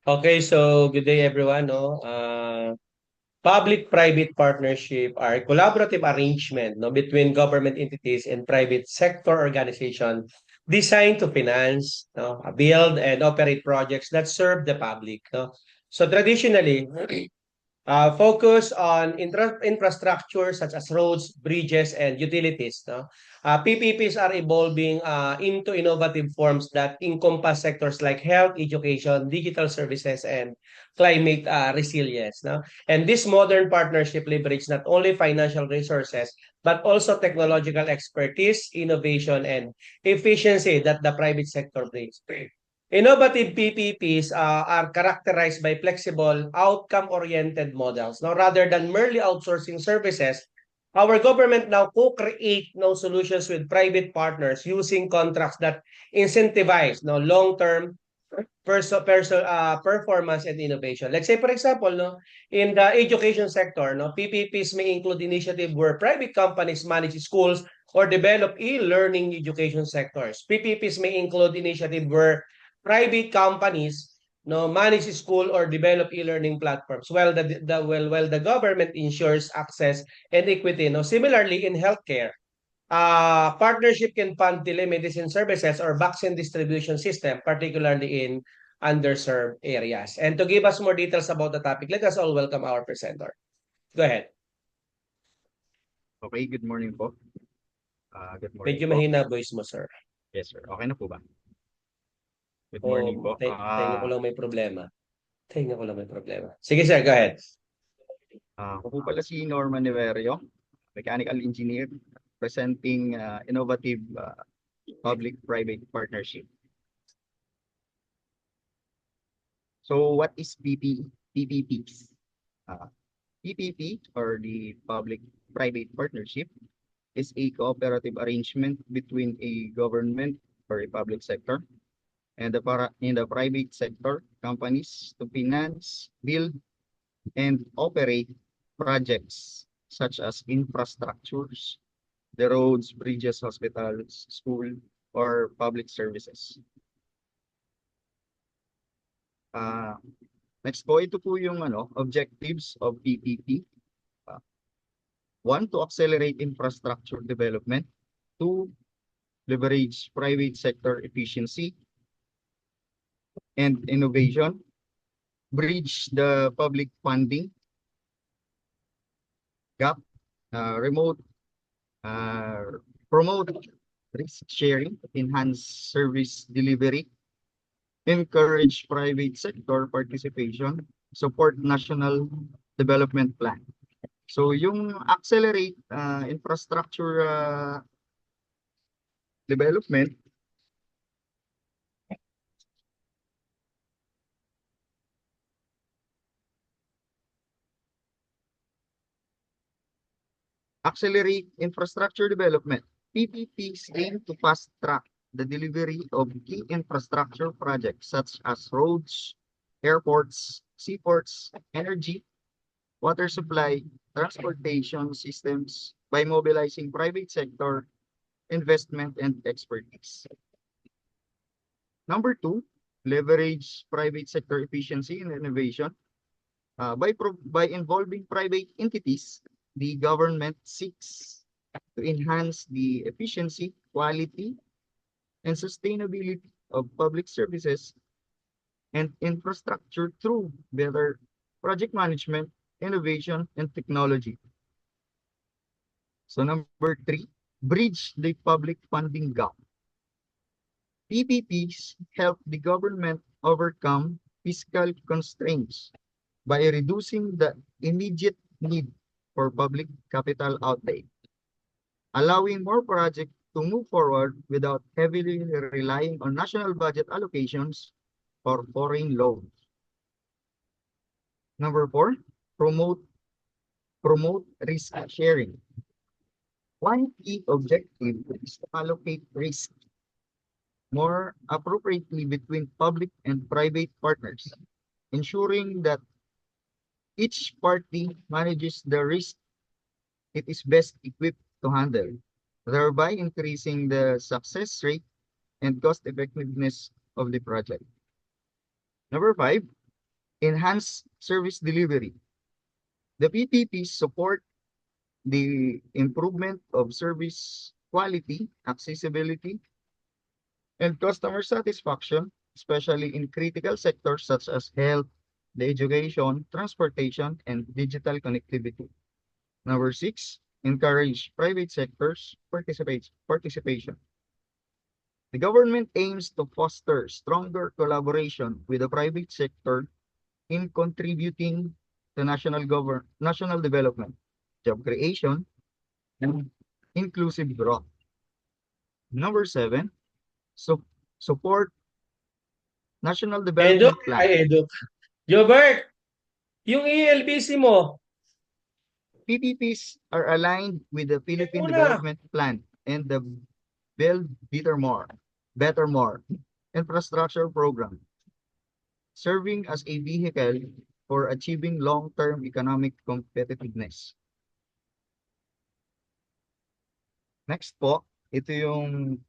Okay, so good day everyone. No, public-private partnership are a collaborative arrangement no between government entities and private sector organization designed to finance, no, build and operate projects that serve the public. No, so traditionally, focus on infrastructure such as roads, bridges, and utilities. No? PPPs are evolving into innovative forms that encompass sectors like health, education, digital services, and climate resilience. No? And this modern partnership leverages not only financial resources, but also technological expertise, innovation, and efficiency that the private sector brings. Innovative PPPs are characterized by flexible, outcome-oriented models. Now, rather than merely outsourcing services, our government now co-create solutions with private partners using contracts that incentivize long-term performance and innovation. Let's say, for example, in the education sector, PPPs may include initiative where private companies manage schools or develop e-learning education sectors. PPPs may include initiative where private companies manage school or develop e-learning platforms while the government ensures access and equity. Similarly, in healthcare, partnership can fund telemedicine services or vaccine distribution system, particularly in underserved areas. And to give us more details about the topic, let us all welcome our presenter. Go ahead. Okay, good morning po. Good morning Medyo po. mahina voice mo, sir. Yes, sir. Okay na po ba? Good morning O po. tenga ko lang may problema. Tenga ko lang may problema. Sige, sir. Go ahead. Ako po pala si Norman Neverio, mechanical engineer, presenting innovative public-private partnership. So what is PPPs? PPP, or the public-private partnership, is a cooperative arrangement between a government or a public sector and in the private sector companies to finance, build, and operate projects such as infrastructures, the roads, bridges, hospitals, school, or public services. Uh, Next po, ito po yung objectives of PPP. One, to accelerate infrastructure development. Two, leverage private sector efficiency and innovation. Bridge the public funding gap. Remote Promote risk sharing, enhance service delivery, encourage private sector participation, support national development plan. So yung accelerate infrastructure development, PPPs aim to fast track the delivery of key infrastructure projects such as roads, airports, seaports, energy, water supply, transportation systems by mobilizing private sector investment and expertise. Number two, leverage private sector efficiency and innovation. By involving private entities, the government seeks to enhance the efficiency, quality, and sustainability of public services and infrastructure through better project management, innovation, and technology. So number three, bridge the public funding gap. PPPs help the government overcome fiscal constraints by reducing the immediate need for public capital outlay, allowing more projects to move forward without heavily relying on national budget allocations or foreign loans. Number four, promote risk sharing. One key objective is to allocate risk more appropriately between public and private partners, ensuring that each party manages the risk it is best equipped to handle, thereby increasing the success rate and cost effectiveness of the project. Number five, enhance service delivery. The PPPs support the improvement of service quality, accessibility, and customer satisfaction, especially in critical sectors such as health, the education, transportation, and digital connectivity. Number 6, encourage private sectors participation. The government aims to foster stronger collaboration with the private sector in contributing to national development, job creation, and inclusive growth. Number 7, so support national Edu, development plan. Edu. Jobert, yung ELBC mo, PPPs are aligned with the check Philippine mo na. Development Plan and the Build Better More infrastructure program, serving as a vehicle for achieving long-term economic competitiveness. Next po, ito yung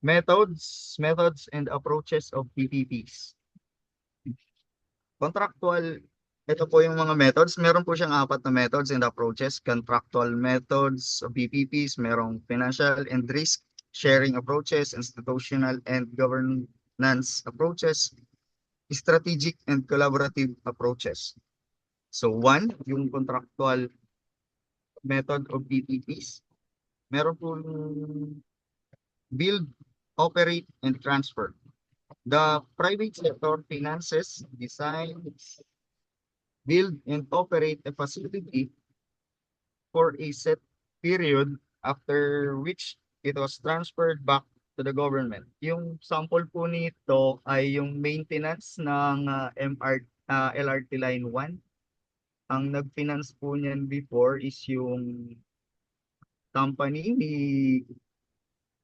methods and approaches of PPPs. Contractual, ito po yung mga methods. Meron po siyang 4 na methods and approaches. Contractual methods of PPPs, merong financial and risk sharing approaches, institutional and governance approaches, strategic and collaborative approaches. So 1, yung contractual method of PPPs. Meron po build, operate, and transfer. The private sector finances, designs, build, and operate a facility for a set period after which it was transferred back to the government. Yung sample po nito ay yung maintenance ng LRT Line 1. Ang nag-finance po niyan before is yung company ni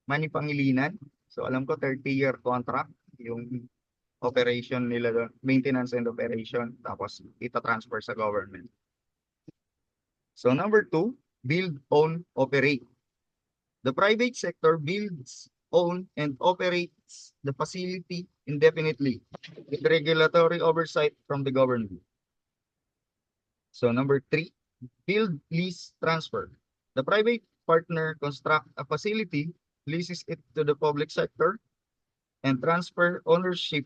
Manny Pangilinan. So alam ko 30-year contract yung operation nila doon, maintenance and operation, tapos ita-transfer sa government. So number 2, build, own, operate. The private sector builds, own, and operates the facility indefinitely with regulatory oversight from the government. So number 3, build, lease, transfer. The private partner construct a facility, leases it to the public sector, and transfer ownership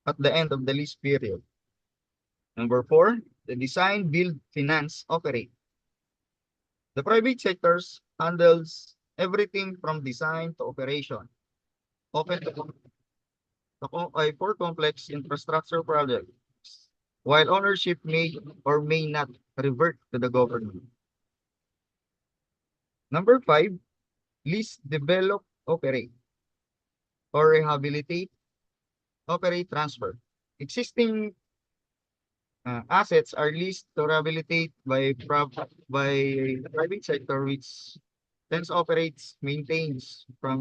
at the end of the lease period. Number 4, the design, build, finance, operate. The private sectors handles everything from design to operation, often for complex infrastructure projects, while ownership may or may not revert to the government. Number 5, lease, develop, operate, or rehabilitate, operate, transfer. Existing assets are leased to rehabilitate by the private sector, which then operates, maintains for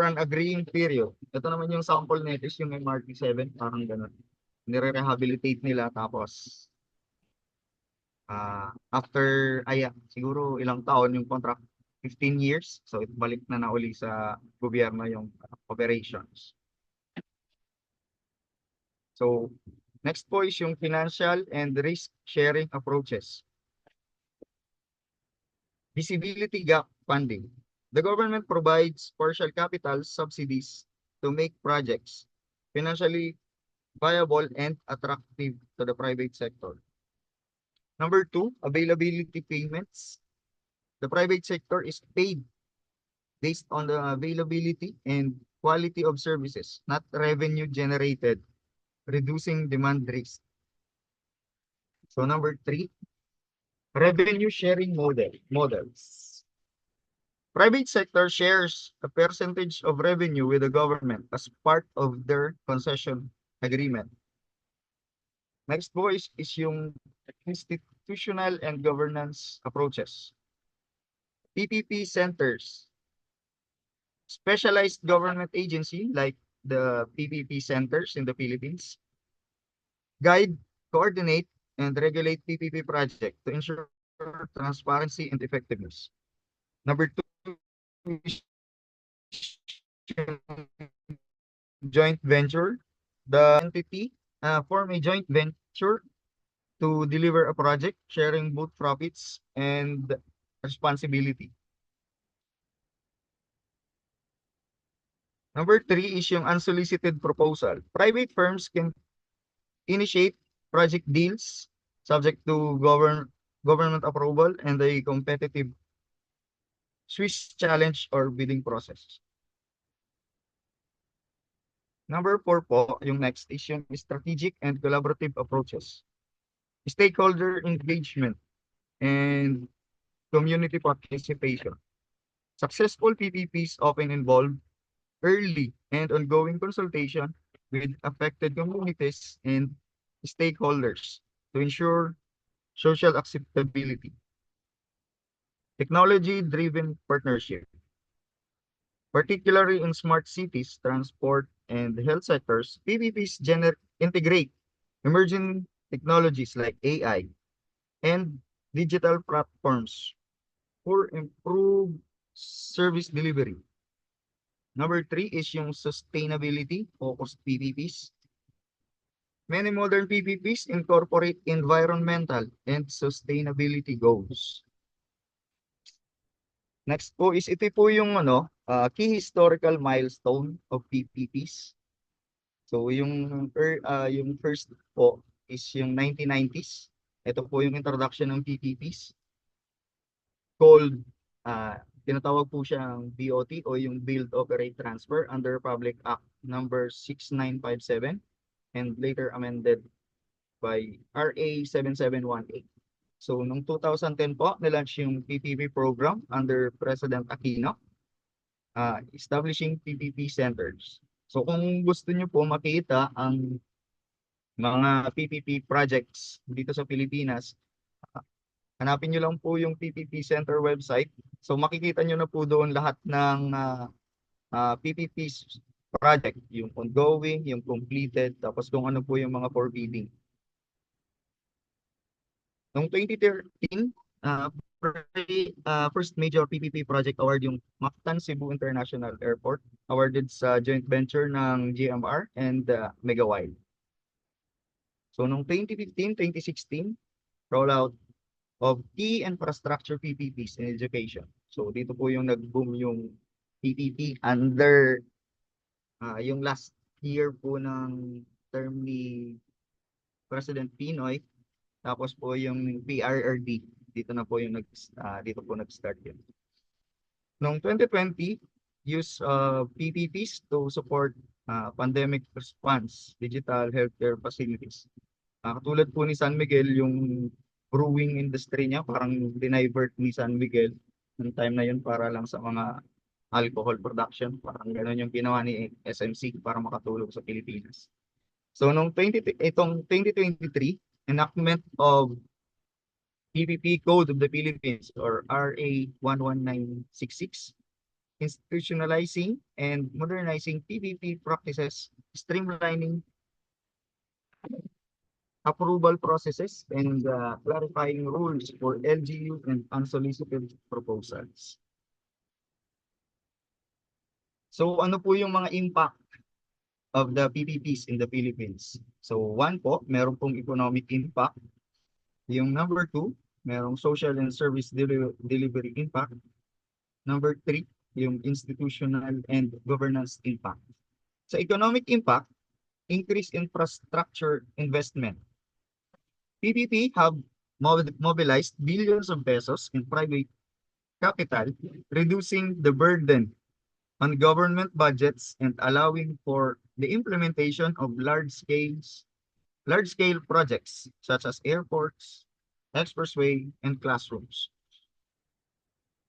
an agreeing period. Ito naman yung sample nito is yung MRT-7, parang ganun. Nire-rehabilitate nila tapos after siguro ilang taon yung contract, 15 years. So balik na uli sa gobyerno yung operations. So next po is yung financial and risk sharing approaches. Visibility gap funding. The government provides partial capital subsidies to make projects financially viable and attractive to the private sector. Number 2, availability payments. The private sector is paid based on the availability and quality of services, not revenue generated, reducing demand risk. So number 3, revenue sharing models. Private sector shares a percentage of revenue with the government as part of their concession agreement. Next po is yung institutional and governance approaches. PPP centers. Specialized government agency like the PPP centers in the Philippines guide, coordinate, and regulate PPP project to ensure transparency and effectiveness. Number 2 is joint venture. The entity form a joint venture to deliver a project, sharing both profits and responsibility. Number three is yung unsolicited proposal. Private firms can initiate project deals subject to government approval and a competitive Swiss challenge or bidding process. Number four po, yung next is yung strategic and collaborative approaches. Stakeholder engagement and community participation. Successful PPPs often involve early and ongoing consultation with affected communities and stakeholders to ensure social acceptability. Technology-driven partnership, particularly in smart cities, transport, and health sectors, PPPs integrate emerging technologies like AI and digital platforms for improved service delivery. Number three is yung sustainability-focused PPPs. Many modern PPPs incorporate environmental and sustainability goals. Next po is ito po yung key historical milestone of PPPs. So yung first po is yung 1990s. Ito po yung introduction ng PPPs called tinatawag po siyang BOT o yung Build Operate Transfer under Public Act number 6957 and later amended by RA 7718. So, noong 2010 po, nilaunch yung PPP program under President Aquino, establishing PPP centers. So, kung gusto nyo po makita ang mga PPP projects dito sa Pilipinas, hanapin nyo lang po yung PPP Center website. So, makikita nyo na po doon lahat ng PPP project, yung ongoing, yung completed, tapos kung ano po yung mga forbidding. Noong 2013, first major PPP project award yung Mactan Cebu International Airport, awarded sa joint venture ng GMR and Megawild. So noong 2015, 2016, rollout of key infrastructure PPPs in education. So dito po yung nag-boom yung PPP under yung last year po ng term ni President Pinoy. Tapos po yung PRRD, dito na po yung dito po nag-start yun. Noong 2020, use PPPs to support pandemic response, digital healthcare facilities. Katulad po ni San Miguel, yung brewing industry niya, parang dinivert ni San Miguel ng time na yun para lang sa mga alcohol production. Parang gano'n yung ginawa ni SMC para makatulong sa Pilipinas. So, itong 2023, enactment of PPP Code of the Philippines or RA 11966, institutionalizing and modernizing PPP practices, streamlining approval processes, and clarifying rules for LGU and unsolicited proposals. So ano po yung mga impact of the PPPs in the Philippines? So one po, meron pong economic impact. Yung number two, merong social and service delivery impact. Number three, yung institutional and governance impact. Sa economic impact, increased infrastructure investment. PPP have mobilized billions of pesos in private capital, reducing the burden on government budgets and allowing for the implementation of large-scale projects such as airports, expressway, and classrooms.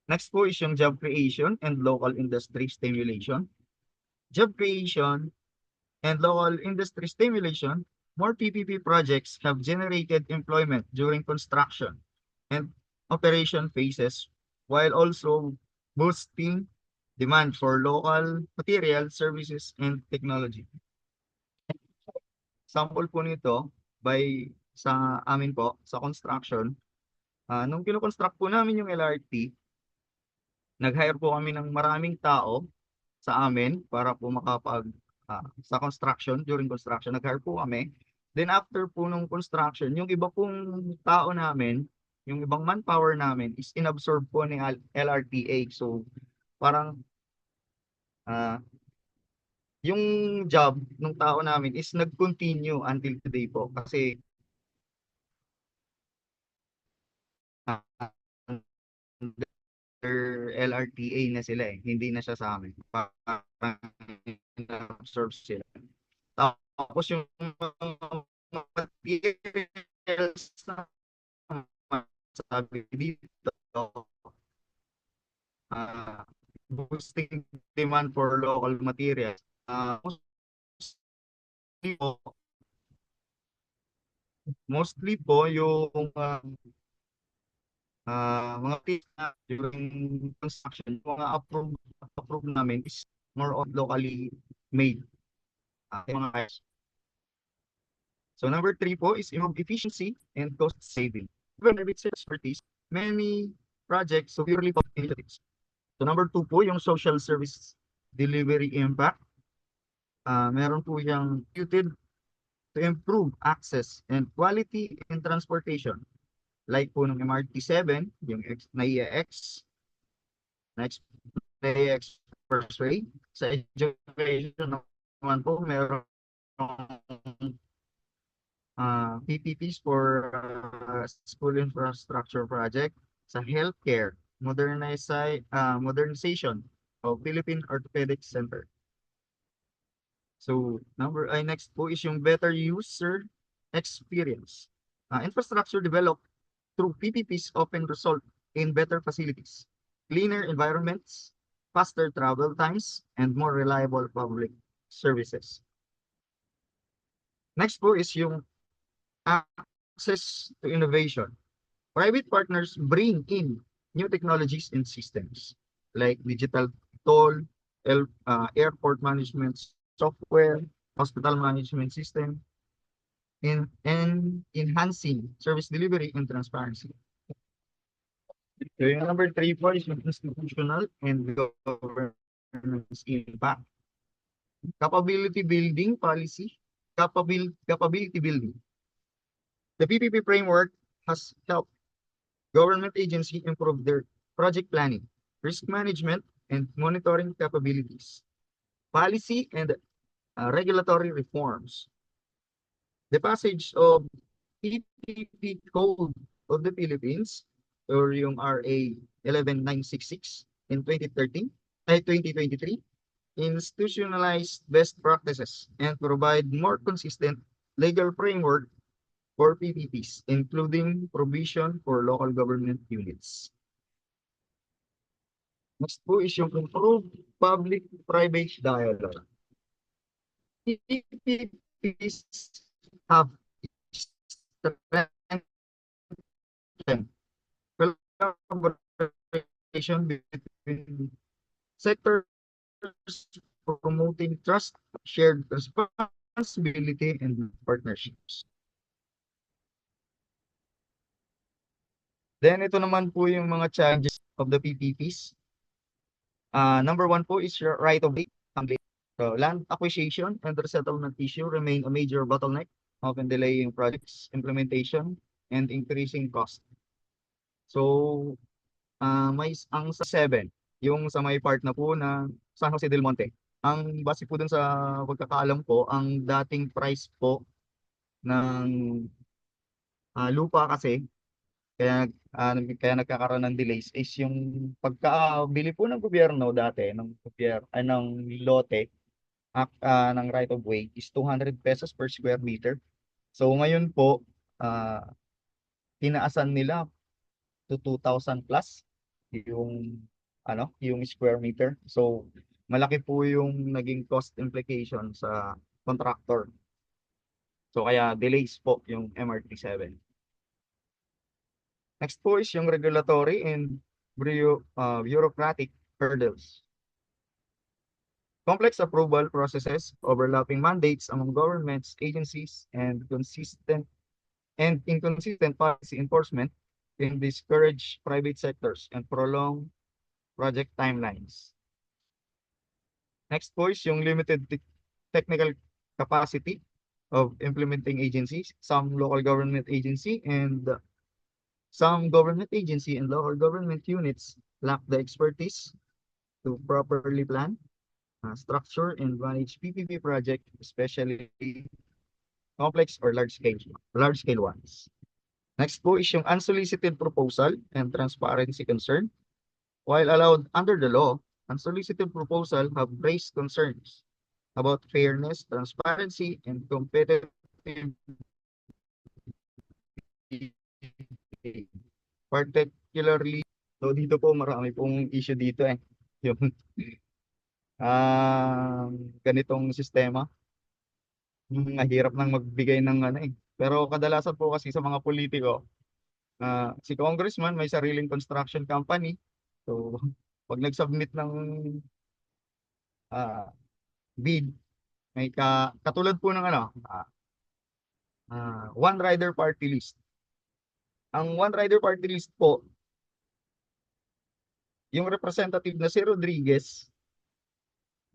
Next po is yung job creation and local industry stimulation. Job creation and local industry stimulation, more PPP projects have generated employment during construction and operation phases, while also boosting demand for local material, services, and technology. Sample po nito, sa amin po, sa construction, nung kino-construct po namin yung LRT, nag-hire po kami ng maraming tao sa amin para po sa construction, during construction, nag-hire po kami. Then after po nung construction, yung iba pong tao namin, yung ibang manpower namin is inabsorb po ni LRTA. So parang ah, yung job ng tao namin is nag-continue until today po kasi ah, under LRTA na sila eh. Hindi na siya sa amin. Parang absorb sila. Tapos yung mga materials na sabi dito, ah, boosting demand for local materials. Mostly po yung mga tips na during construction, yung mga approve namin is more on locally made. Mga kayas. So number 3 po is improve efficiency and cost saving. Even with expertise, many projects so purely public initiatives. So number 2 po yung social service delivery impact. Meron po yung executed to improve access and quality in transportation. Like po ng MRT7, yung NAIA-X, next NAIA-X Expressway. Sa education naman po, meron PPPs for school infrastructure project. Sa healthcare, modernization of Philippine Orthopedic Center. So next po is yung better user experience. Infrastructure developed through PPPs often result in better facilities, cleaner environments, faster travel times, and more reliable public services. Next po is yung access to innovation. Private partners bring in new technologies and systems like digital toll, airport management software, hospital management system, and enhancing service delivery and transparency. So yung number 3 po is yung institutional and governance impact. Capability building policy, capability building. The PPP framework has helped government agency improve their project planning, risk management, and monitoring capabilities. Policy and regulatory reforms. The passage of PPP Code of the Philippines or yung RA 11966 in 2023 institutionalized best practices and provide more consistent legal framework for PPPs, including provision for local government units. Next po is yung improved public-private dialogue. PPPs have strengthened collaboration between sectors promoting trust, shared responsibility, and partnerships. Then ito naman po yung mga challenges of the PPPs. Number 1 po is your right of way. So land acquisition and resettlement issue remain a major bottleneck, often delaying projects implementation and increasing cost. So ang sa 7, yung sa may part na po na San Jose del Monte. Ang base po dun sa pagkakaalam ko, ang dating price po ng lupa kasi kaya nagkakaroon ng delays is yung pagkabili po ng gobyerno dati ng lote ng right of way is 200 pesos per square meter. So ngayon po tinaasan nila to 2,000 plus yung square meter. So malaki po yung naging cost implication sa contractor. So kaya delays po yung MRT7. Next po is yung regulatory and bureaucratic hurdles. Complex approval processes, overlapping mandates among governments, agencies, and inconsistent policy enforcement can discourage private sectors and prolong project timelines. Next po is yung limited technical capacity of implementing agencies, some local government agency and some government agency and local government units lack the expertise to properly plan, structure, and manage PPP project, especially complex or large scale ones. Next po is yung unsolicited proposal and transparency concern. While allowed under the law, unsolicited proposal have raised concerns about fairness, transparency, and competitive. Particularly, so dito po marami pong issue dito eh. Yung ganitong sistema, mahirap nang magbigay ng ano eh. Pero kadalasan po kasi sa mga politiko, si congressman may sariling construction company. So, pag nag-submit ng ah, bid, may katulad po ng ano, one rider party list. Ang one rider party list po, yung representative na si Rodriguez,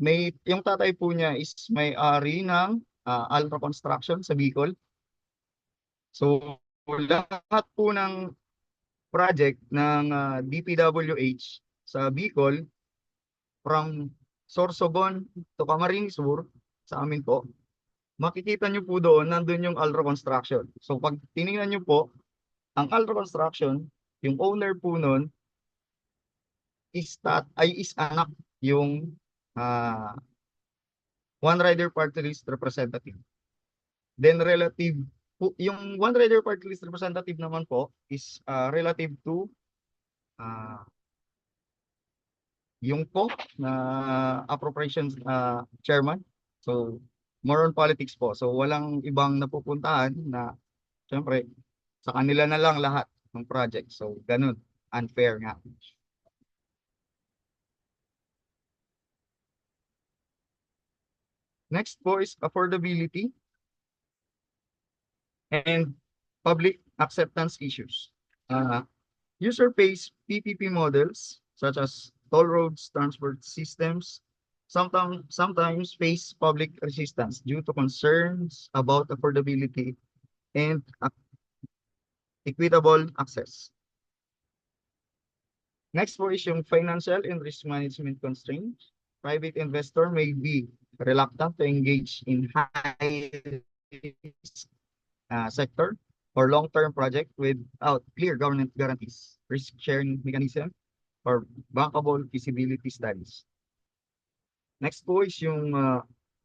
yung tatay po niya is may-ari ng Alpha Construction sa Bicol. So, lahat po ng project ng DPWH sa Bicol, from Sorsogon to Camarines Sur, sa amin po, makikita nyo po doon, nandun yung Alpha Construction. So, pag tinignan nyo po, ang Alpha Construction, yung owner po nun, is anak yung one rider party list representative. Then yung one rider party list representative naman po is relative to yung po na appropriations chairman. So, more on politics po. So, walang ibang napupuntahan na syempre sa kanila na lang lahat ng project. So, ganun. Unfair nga. Next po is affordability and public acceptance issues. User pays PPP models such as toll roads, transport systems, sometimes face public resistance due to concerns about affordability and equitable access. Next po is yung financial and risk management constraints. Private investor may be reluctant to engage in high risk sector or long-term project without clear government guarantees, risk-sharing mechanism, or bankable feasibility studies. Next po is yung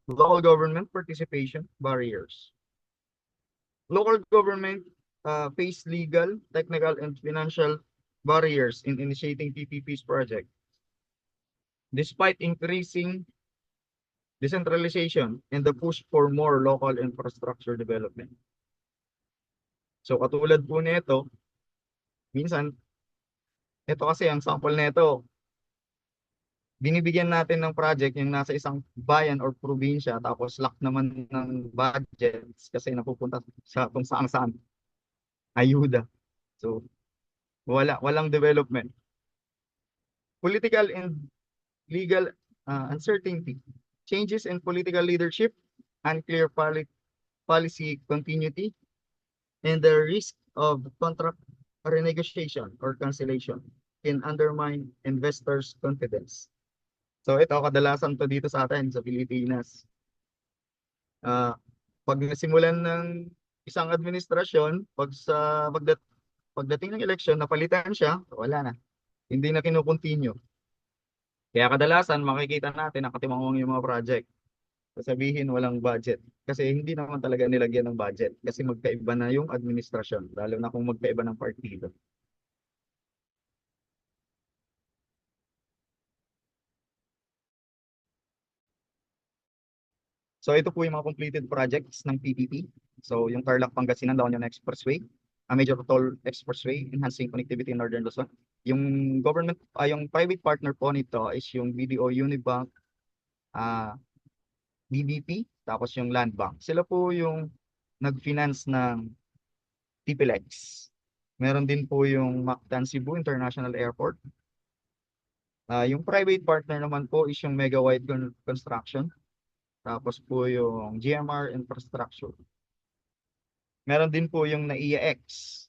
local government participation barriers. Local government face legal, technical, and financial barriers in initiating PPP's project. Despite increasing decentralization and the push for more local infrastructure development. So katulad po nito, minsan, ito kasi ang sample nito, binibigyan natin ng project yung nasa isang bayan or probinsya, tapos lack naman ng budgets kasi napupunta sa kung saan ayuda. So, walang development. Political and legal uncertainty, changes in political leadership, unclear policy continuity, and the risk of contract renegotiation or cancellation can undermine investors' confidence. So ito, kadalasan to dito sa atin sa Pilipinas. Pag nasimulan ng isang administrasyon, pagdating ng eleksyon, napalitan siya, wala na. Hindi na kinukontinue. Kaya kadalasan makikita natin nakatimangong yung mga project. Sabihin walang budget. Kasi hindi naman talaga nilagyan ng budget. Kasi magkaiba na yung administrasyon. Lalo na kung magkaiba ng partido. So ito po yung mga completed projects ng PPP. So yung Tarlac Pangasinan La Union Expressway, a major toll expressway enhancing connectivity in Northern Luzon. Yung yung private partner po nito is yung BDO Unibank, BBP, tapos yung Land Bank. Sila po yung nag-finance ng TPLEX. Meron din po yung Mactan Cebu International Airport. Yung private partner naman po is yung Mega White Construction. Tapos po yung GMR Infrastructure. Meron din po yung NAIA X,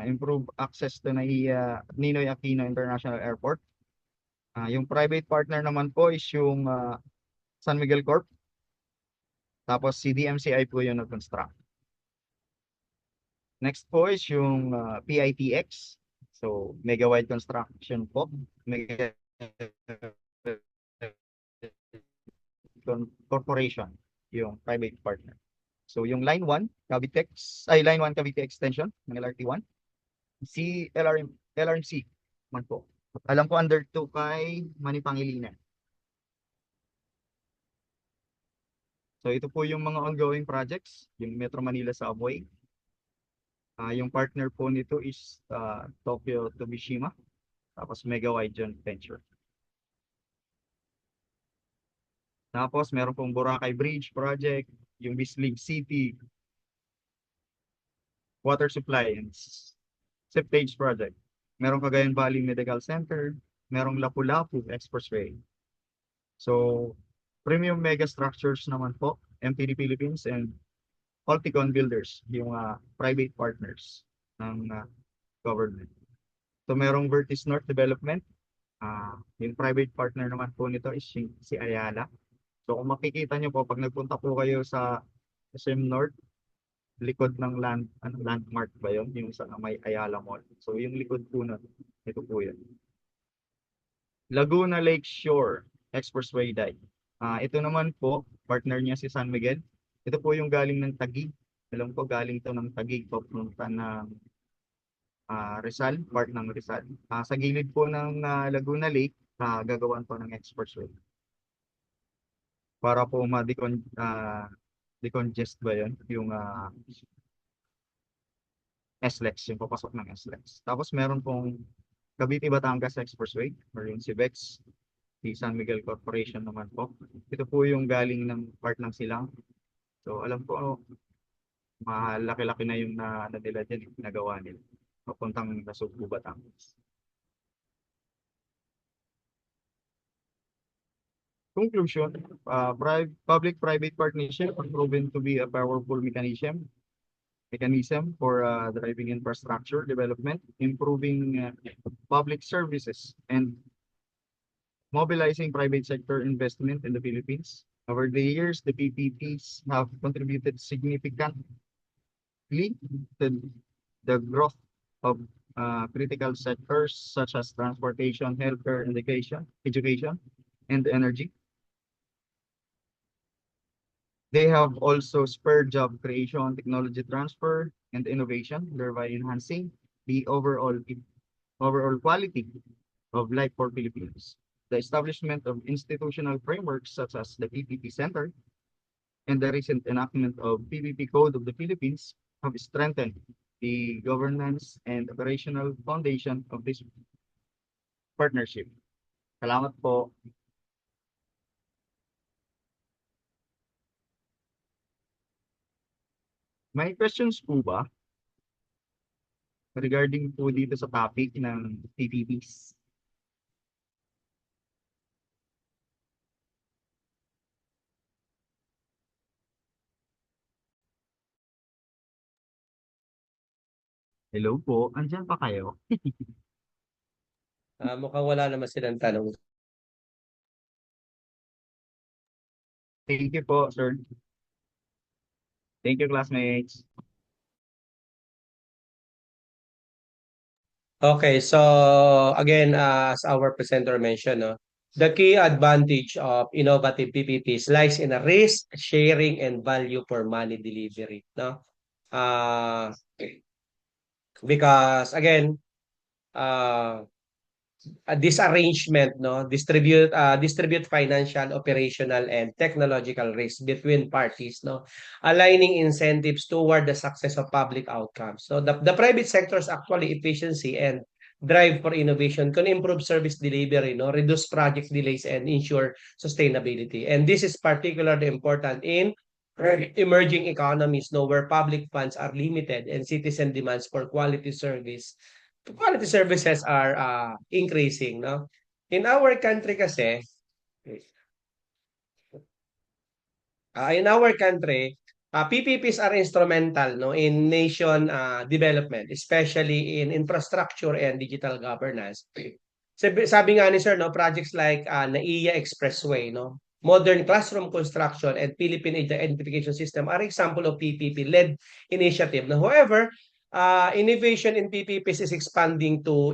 improve access to NAIA Ninoy Aquino International Airport. Yung private partner naman po is yung San Miguel Corp. Tapos si DMCI po yung nag-construct. Next po is yung PITX. So, Mega Wide Construction po. Mega Corporation, yung private partner. So, yung Line 1, Line 1 Cavite Extension ng LRT 1. Si LRMC man po. Alam ko under 2 kay Manny Pangilinan. So, ito po yung mga ongoing projects, yung Metro Manila Subway. Yung partner po nito is Tokyo Tobishima, tapos Mega Wide Joint Venture. Tapos meron pong Boracay Bridge Project, yung Bislig City Water Supply and Seepage Project. Merong Cagayan Valley Medical Center, merong Lapu-Lapu Expressway. So, premium mega structures naman po, MTD Philippines and Alticon Builders, yung private partners ng government. So, merong Vertis North Development. Yung private partner naman po nito is si Ayala. So, kung makikita nyo po, pag nagpunta po kayo sa SM North, likod ng landmark ba yun? Yung sa may Ayala Mall. So, yung likod po na, ito po yun. Laguna Lake Shore Expressway Dike. Ito naman po, partner niya si San Miguel. Ito po yung galing ng Taguig. Alam ko, galing to ng Taguig, papunta ng Rizal, part ng Rizal. Sa gilid po ng Laguna Lake, gagawan po ng expressway. Para po decongest ba yun? Yung SLEX, yung papasok ng SLEX. Tapos meron pong Cavite-Batangas Expressway, or yung CBEX, si San Miguel Corporation naman po. Ito po yung galing ng part ng Silang. So alam ko, malaki-laki na yung nila dyan, nagawa nila. Papuntang Nasugbu, Batangas. Conclusion, public-private partnership are proven to be a powerful mechanism for driving infrastructure development, improving public services, and mobilizing private sector investment in the Philippines. Over the years, the PPPs have contributed significantly to the growth of critical sectors such as transportation, healthcare, education, and energy. They have also spurred job creation, technology transfer, and innovation, thereby enhancing the overall quality of life for Filipinos. The establishment of institutional frameworks such as the PPP Center and the recent enactment of PPP Code of the Philippines have strengthened the governance and operational foundation of this partnership. Salamat po. May questions po ba regarding po dito sa topic ng PPPs? Hello po, andyan pa kayo? Mukhang wala naman silang tanong. Thank you po, sir. Thank you, classmates. Okay, so again, as our presenter mentioned, no, the key advantage of innovative PPPs lies in a risk sharing and value for money delivery. No? Because again, uh, this arrangement distribute financial, operational, and technological risk between parties, no, aligning incentives toward the success of public outcomes. So the private sector's actually efficiency and drive for innovation can improve service delivery, no, reduce project delays, and ensure sustainability. And this is particularly important in emerging economies, no, where public funds are limited and citizen demands for quality services are increasing, no? In our country kasi, In our country, PPPs are instrumental no in nation development, especially in infrastructure and digital governance. Sabi nga ni Sir, no, projects like NAIA Expressway, no, modern classroom construction and Philippine Identification System are example of PPP-led initiative. Now, however, innovation in PPPs is expanding to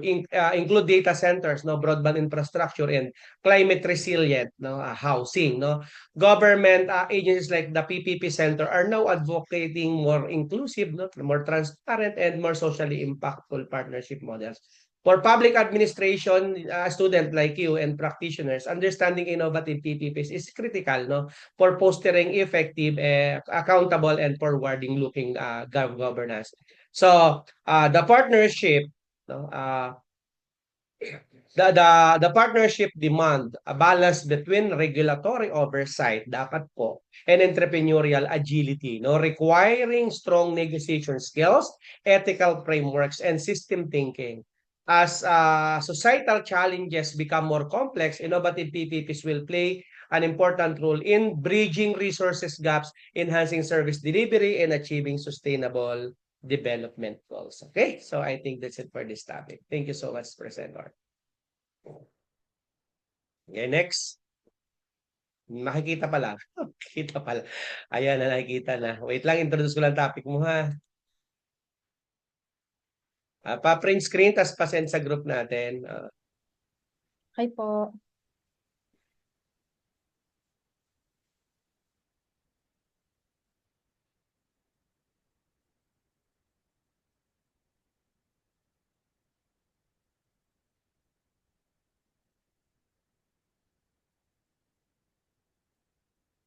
include data centers, no, broadband infrastructure and climate resilient, no, housing, no. Government agencies like the PPP Center are now advocating more inclusive, no, more transparent, and more socially impactful partnership models. For public administration, student like you and practitioners, understanding innovative PPPs is critical, no, for fostering effective, accountable, and forwarding-looking governance. So, the partnership, no, the partnership demand a balance between regulatory oversight dapat po and entrepreneurial agility, no, requiring strong negotiation skills, ethical frameworks, and system thinking. As societal challenges become more complex, innovative PPPs will play an important role in bridging resources gaps, enhancing service delivery, and achieving sustainable development goals. Okay, so I think that's it for this topic. Thank you so much, Presenter. Okay, next. Nakikita pala. Nakikita pala. Ayan na, nakikita na. Wait lang, introduce ko lang topic mo ha. Pa-print screen, tas pa-send sa group natin. Okay po.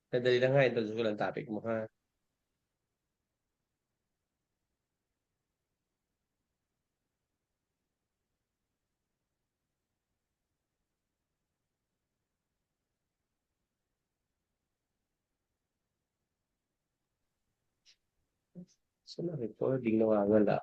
Sadali lang ha, introduce ko lang topic mo ha. So na recording nawawala.